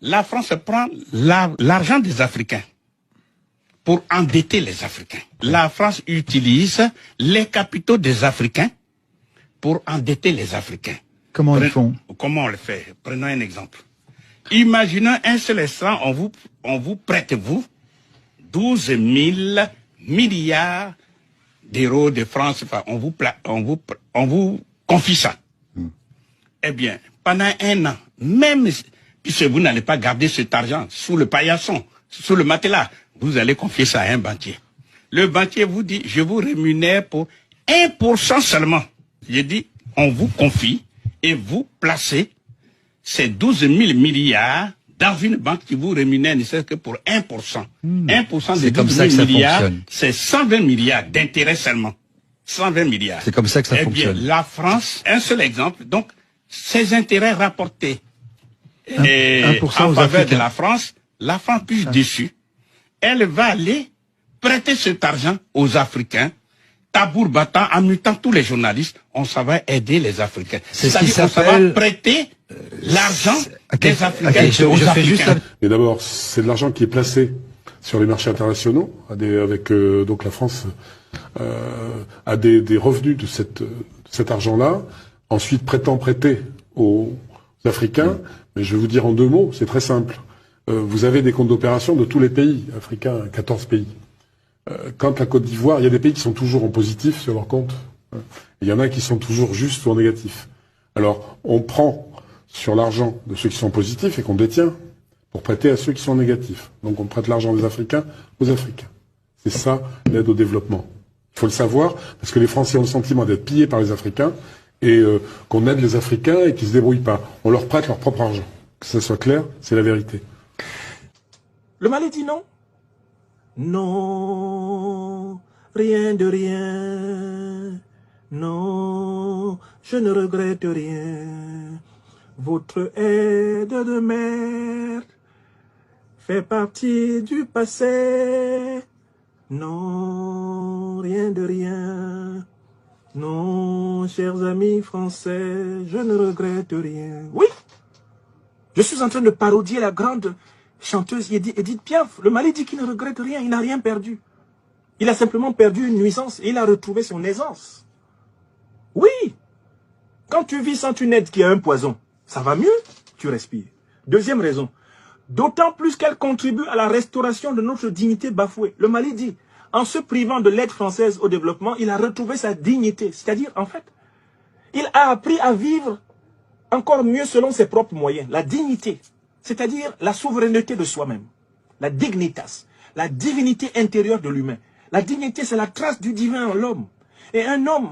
La France prend l'argent des Africains pour endetter les Africains. La France utilise les capitaux des Africains pour endetter les Africains. Comment ils font? Comment on le fait? Prenons un exemple. Imaginons un seul instant, on vous prête, vous, 12 000 milliards d'euros de France, enfin, on vous confie ça. Eh bien, pendant un an, même puisque vous n'allez pas garder cet argent sous le paillasson, sous le matelas, vous allez confier ça à un banquier. Le banquier vous dit, je vous rémunère pour 1% seulement. J'ai dit, on vous confie et vous placez ces 12 000 milliards dans une banque qui vous rémunère ne serait que pour 1%. 1% des 12 000 milliards, c'est 120 milliards d'intérêts seulement. 120 milliards. C'est comme ça que ça fonctionne. Bien, la France, un seul exemple, donc, ces intérêts rapportés en faveur de la France plus dessus, elle va aller prêter cet argent aux Africains, tabour battant, en mutant tous les journalistes, on va aider les Africains. C'est-à-dire qu'on va prêter l'argent des Africains aux Africains. Mais d'abord, c'est de l'argent qui est placé sur les marchés internationaux, avec donc la France a des revenus de cet argent-là, ensuite prêté aux Africains. Mais je vais vous dire en deux mots, c'est très simple. Vous avez des comptes d'opération de tous les pays africains, 14 pays. Quand la Côte d'Ivoire, il y a des pays qui sont toujours en positif sur leur compte. Il y en a qui sont toujours juste ou en négatif. Alors, on prend sur l'argent de ceux qui sont positifs et qu'on détient pour prêter à ceux qui sont négatifs. Donc on prête l'argent des Africains aux Africains. C'est ça l'aide au développement. Il faut le savoir, parce que les Français ont le sentiment d'être pillés par les Africains et qu'on aide les Africains et qu'ils se débrouillent pas. On leur prête leur propre argent. Que ça soit clair, c'est la vérité. Le Mali dit non. Non, rien de rien. Non, je ne regrette rien. Votre aide de merde fait partie du passé. Non, rien de rien. Non, chers amis français, je ne regrette rien. Oui, je suis en train de parodier la grande chanteuse Edith Piaf. Le Mali dit qu'il ne regrette rien, il n'a rien perdu. Il a simplement perdu une nuisance et il a retrouvé son aisance. Oui, quand tu vis sans une aide qui a un poison, ça va mieux, tu respires. Deuxième raison, d'autant plus qu'elle contribue à la restauration de notre dignité bafouée. Le Mali dit, en se privant de l'aide française au développement, il a retrouvé sa dignité. C'est-à-dire, en fait, il a appris à vivre encore mieux selon ses propres moyens. La dignité, c'est-à-dire la souveraineté de soi-même. La dignitas, la divinité intérieure de l'humain. La dignité, c'est la trace du divin en l'homme. Et un homme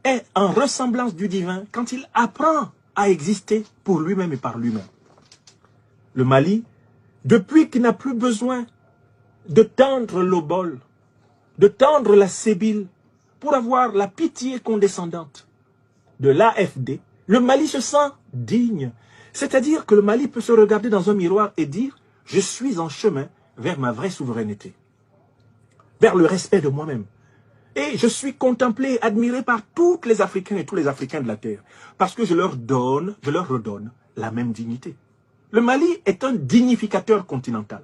est en ressemblance du divin quand il apprend à exister pour lui-même et par lui-même. Le Mali, depuis qu'il n'a plus besoin de tendre l'obole, de tendre la sébile pour avoir la pitié condescendante de l'AFD, le Mali se sent digne. C'est-à-dire que le Mali peut se regarder dans un miroir et dire « Je suis en chemin vers ma vraie souveraineté, vers le respect de moi-même. Et je suis contemplé, admiré par toutes les Africains et tous les Africains de la Terre, parce que je leur redonne la même dignité. » Le Mali est un dignificateur continental.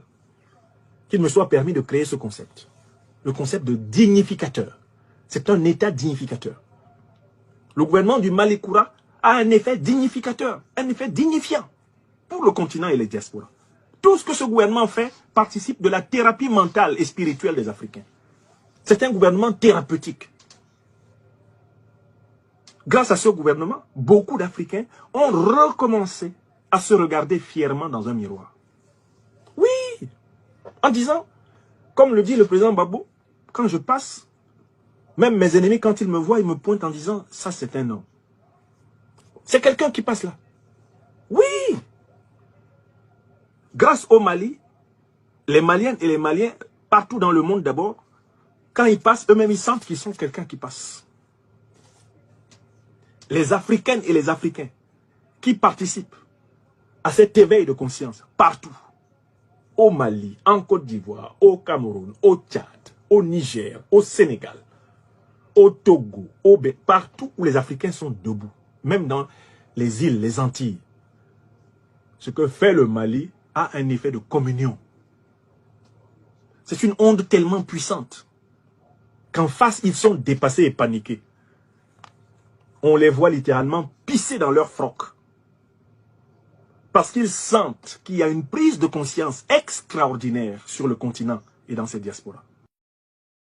Qu'il me soit permis de créer ce concept. Le concept de dignificateur. C'est un État dignificateur. Le gouvernement du Mali Koura a un effet dignificateur, un effet dignifiant pour le continent et les diasporas. Tout ce que ce gouvernement fait participe de la thérapie mentale et spirituelle des Africains. C'est un gouvernement thérapeutique. Grâce à ce gouvernement, beaucoup d'Africains ont recommencé à se regarder fièrement dans un miroir. Oui, en disant, comme le dit le président Babou, quand je passe, même mes ennemis, quand ils me voient, ils me pointent en disant, ça c'est un homme. C'est quelqu'un qui passe là. Oui. Grâce au Mali, les Maliennes et les Maliens, partout dans le monde d'abord, quand ils passent, eux-mêmes, ils sentent qu'ils sont quelqu'un qui passe. Les Africaines et les Africains qui participent à cet éveil de conscience, partout, au Mali, en Côte d'Ivoire, au Cameroun, au Tchad, au Niger, au Sénégal, au Togo, au Bénin, partout où les Africains sont debout, même dans les îles, les Antilles. Ce que fait le Mali a un effet de communion. C'est une onde tellement puissante qu'en face, ils sont dépassés et paniqués. On les voit littéralement pisser dans leur froc. Parce qu'ils sentent qu'il y a une prise de conscience extraordinaire sur le continent et dans ces diasporas.